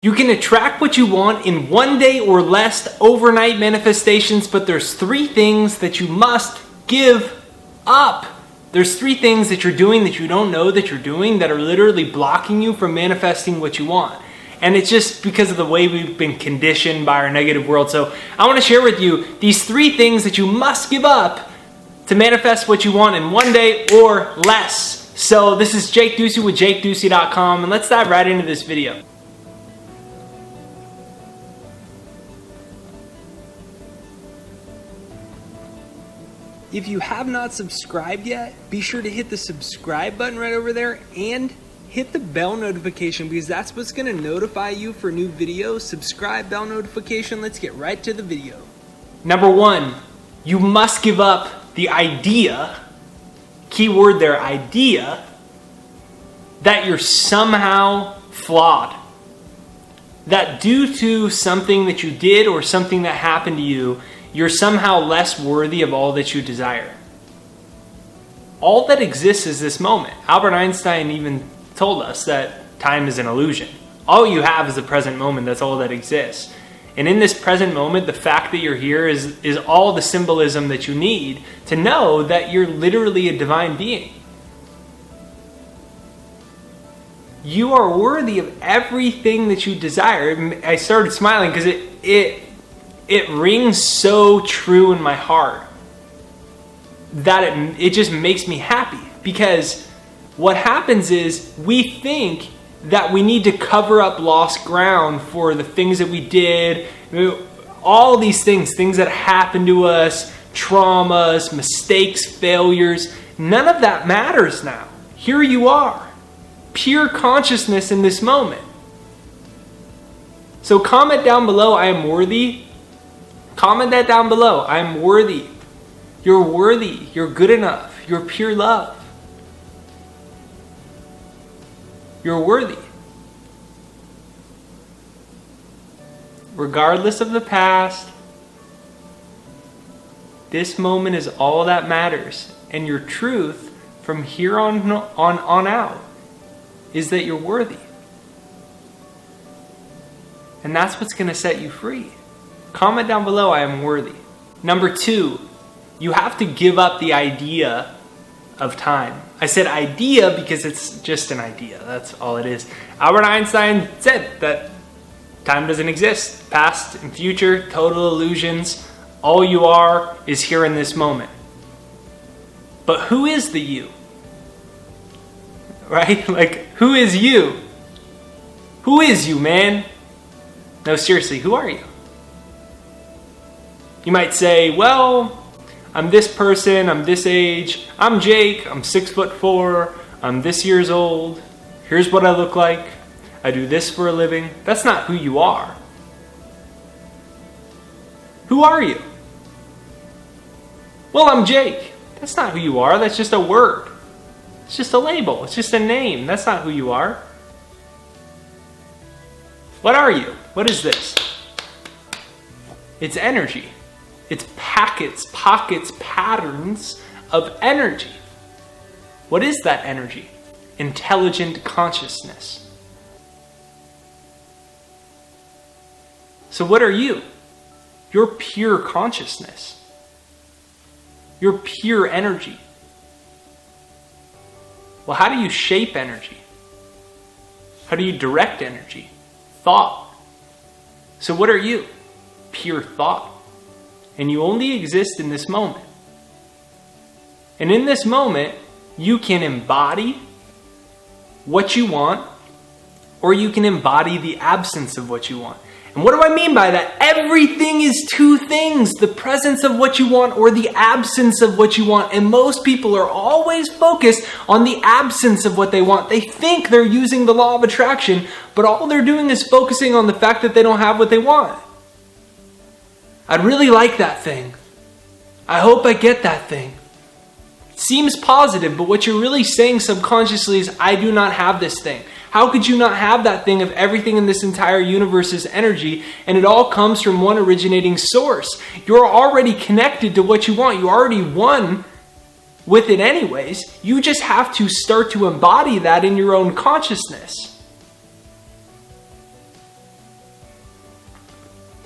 You can attract what you want in 1 day or less, overnight manifestations, but there's 3 things that you must give up. There's 3 things that you're doing that you don't know that you're doing that are literally blocking you from manifesting what you want. And it's just because of the way we've been conditioned by our negative world. So I want to share with you these 3 things that you must give up to manifest what you want in 1 day or less. So this is Jake Ducey with JakeDucey.com, and let's dive right into this video. If you have not subscribed yet, be sure to hit the subscribe button right over there and hit the bell notification, because that's what's going to notify you for new videos. Subscribe, bell notification. Let's get right to the video. Number 1, you must give up the idea, keyword there, idea, that you're somehow flawed. That due to something that you did or something that happened to you, you're somehow less worthy of all that you desire. All that exists is this moment. Albert Einstein even told us that time is an illusion. All you have is the present moment. That's all that exists. And in this present moment, the fact that you're here is all the symbolism that you need to know that you're literally a divine being. You are worthy of everything that you desire. I started smiling because it rings so true in my heart that it just makes me happy, because what happens is we think that we need to cover up lost ground for the things that we did, all these things that happened to us, traumas, mistakes, failures. None of that matters now. Here you are, pure consciousness in this moment. So comment down below, I am worthy. Comment that down below. I am worthy. You're worthy. You're good enough. You're pure love. You're worthy. Regardless of the past, this moment is all that matters. And your truth from here on out is that you're worthy. And that's what's going to set you free. Comment down below, I am worthy. Number 2, you have to give up the idea of time. I said idea because it's just an idea. That's all it is. Albert Einstein said that time doesn't exist. Past and future, total illusions. All you are is here in this moment. But who is the you? Right? Like, who is you? Who is you, man? No, seriously, who are you? You might say, well, I'm this person, I'm this age, I'm Jake, I'm 6'4", I'm this years old, here's what I look like, I do this for a living. That's not who you are. Who are you? Well, I'm Jake. That's not who you are, that's just a word. It's just a label, it's just a name. That's not who you are. What are you? What is this? It's energy. It's pockets, patterns of energy. What is that energy? Intelligent consciousness. So what are you? You're pure consciousness. You're pure energy. Well, how do you shape energy? How do you direct energy? Thought. So what are you? Pure thought. And you only exist in this moment. And in this moment, you can embody what you want, or you can embody the absence of what you want. And what do I mean by that? Everything is 2 things: the presence of what you want or the absence of what you want. And most people are always focused on the absence of what they want. They think they're using the law of attraction, but all they're doing is focusing on the fact that they don't have what they want. I'd really like that thing. I hope I get that thing. Seems positive, but what you're really saying subconsciously is, I do not have this thing. How could you not have that thing if everything in this entire universe is energy and it all comes from one originating source? You're already connected to what you want. You already won with it anyways. You just have to start to embody that in your own consciousness.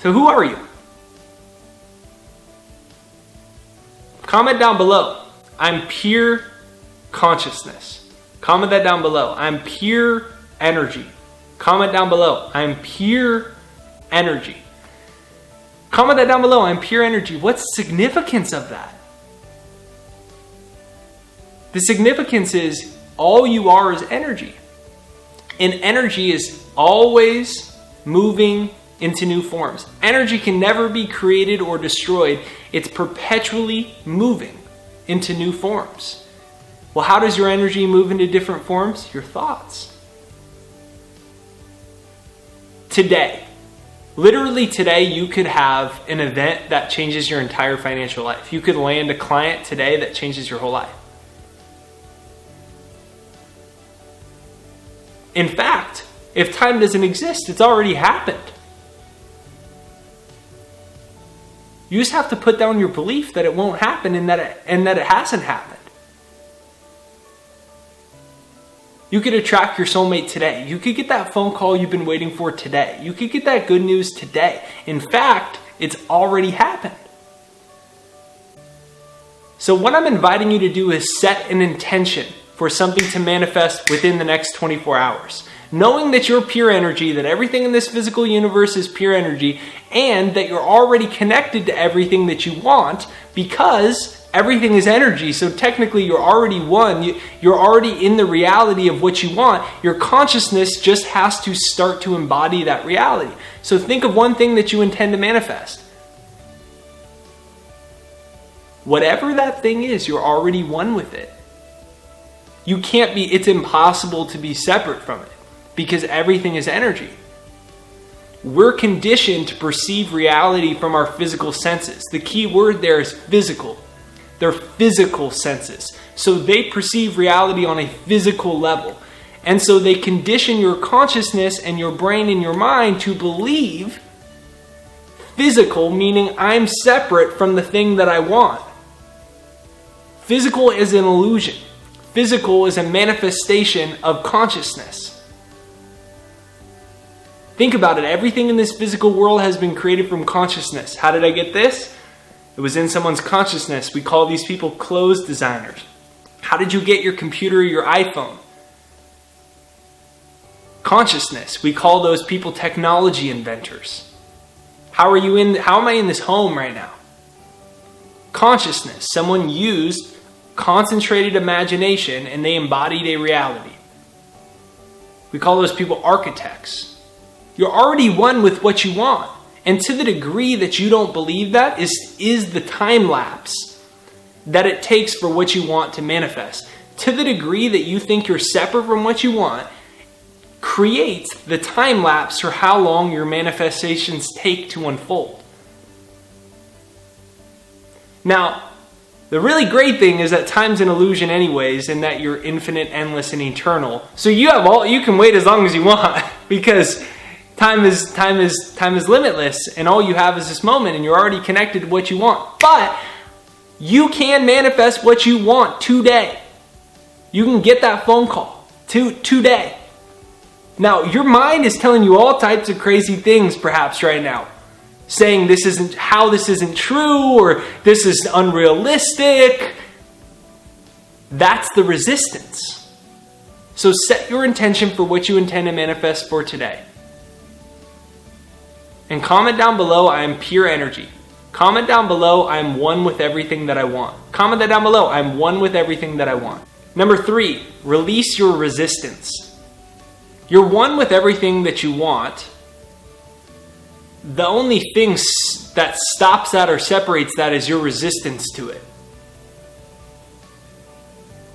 So who are you? Comment down below. I'm pure consciousness. Comment that down below. I'm pure energy. Comment down below. I'm pure energy. Comment that down below. I'm pure energy. What's the significance of that? The significance is all you are is energy. And energy is always moving into new forms. Energy can never be created or destroyed. It's perpetually moving into new forms. Well, how does your energy move into different forms? Your thoughts. Today, literally today, you could have an event that changes your entire financial life. You could land a client today that changes your whole life. In fact, if time doesn't exist, it's already happened. You just have to put down your belief that it won't happen and that it hasn't happened. You could attract your soulmate today. You could get that phone call you've been waiting for today. You could get that good news today. In fact, it's already happened. So what I'm inviting you to do is set an intention for something to manifest within the next 24 hours. Knowing that you're pure energy, that everything in this physical universe is pure energy, and that you're already connected to everything that you want because everything is energy. So technically you're already one. You're already in the reality of what you want. Your consciousness just has to start to embody that reality. So think of one thing that you intend to manifest. Whatever that thing is, you're already one with it. You can't be, it's impossible to be separate from it because everything is energy. We're conditioned to perceive reality from our physical senses. The key word there is physical. They're physical senses. So they perceive reality on a physical level. And so they condition your consciousness and your brain and your mind to believe physical, meaning I'm separate from the thing that I want. Physical is an illusion. Physical is a manifestation of consciousness. Think about it. Everything in this physical world has been created from consciousness. How did I get this? It was in someone's consciousness. We call these people clothes designers. How did you get your computer or your iPhone? Consciousness. We call those people technology inventors. How am I in this home right now? Consciousness. Someone used concentrated imagination and they embodied a reality. We call those people architects. You're already one with what you want. And to the degree that you don't believe that is the time lapse that it takes for what you want to manifest. To the degree that you think you're separate from what you want, creates the time lapse for how long your manifestations take to unfold. Now, the really great thing is that time's an illusion anyways, and that you're infinite, endless, and eternal. So you can wait as long as you want because time is limitless, and all you have is this moment, and you're already connected to what you want. But you can manifest what you want today. You can get that phone call today. Now, your mind is telling you all types of crazy things perhaps right now. Saying this isn't true, or this is unrealistic. That's the resistance. So set your intention for what you intend to manifest for today. And comment down below, I am pure energy. Comment down below, I am one with everything that I want. Comment that down below, I am one with everything that I want. Number 3, release your resistance. You're one with everything that you want. The only thing that stops that or separates that is your resistance to it.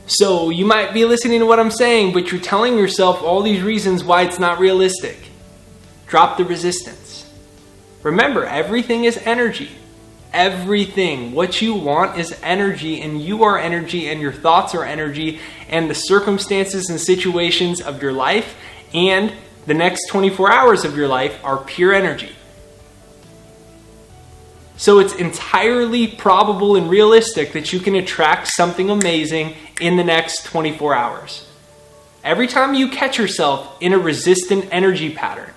So you might be listening to what I'm saying, but you're telling yourself all these reasons why it's not realistic. Drop the resistance. Remember, everything is energy. Everything. What you want is energy, and you are energy, and your thoughts are energy, and the circumstances and situations of your life and the next 24 hours of your life are pure energy. So it's entirely probable and realistic that you can attract something amazing in the next 24 hours. Every time you catch yourself in a resistant energy pattern,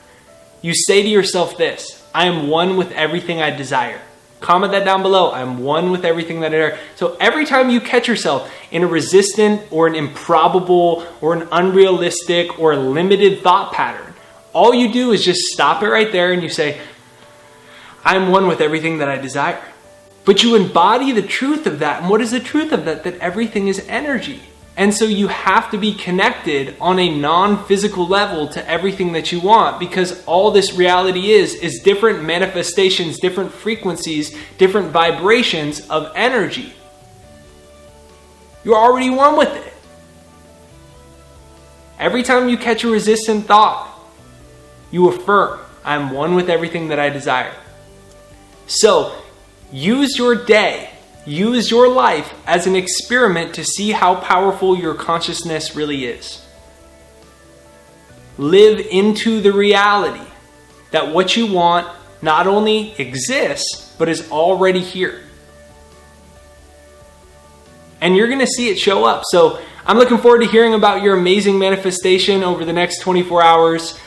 you say to yourself this: I am one with everything I desire. Comment that down below. I'm one with everything that I desire. So every time you catch yourself in a resistant or an improbable or an unrealistic or a limited thought pattern, all you do is just stop it right there and you say, I'm one with everything that I desire. But you embody the truth of that. And what is the truth of that? That everything is energy. And so you have to be connected on a non-physical level to everything that you want, because all this reality is different manifestations, different frequencies, different vibrations of energy. You're already one with it. Every time you catch a resistant thought, you affirm, I'm one with everything that I desire. So use your day, use your life as an experiment to see how powerful your consciousness really is. Live into the reality that what you want not only exists, but is already here. And you're going to see it show up. So I'm looking forward to hearing about your amazing manifestation over the next 24 hours.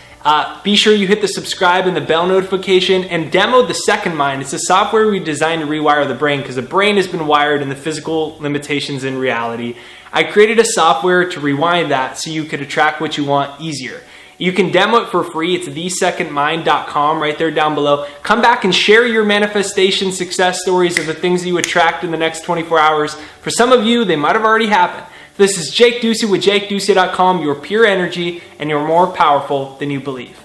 Be sure you hit the subscribe and the bell notification and download the Second Mind. It's a software we designed to rewire the brain because the brain has been wired in the physical limitations in reality. I created a software to rewind that so you could attract what you want easier. You can demo it for free. It's thesecondmind.com right there down below. Come back and share your manifestation success stories of the things you attract in the next 24 hours. For some of you, they might have already happened. This is Jake Ducey with JakeDucey.com, your pure energy, and you're more powerful than you believe.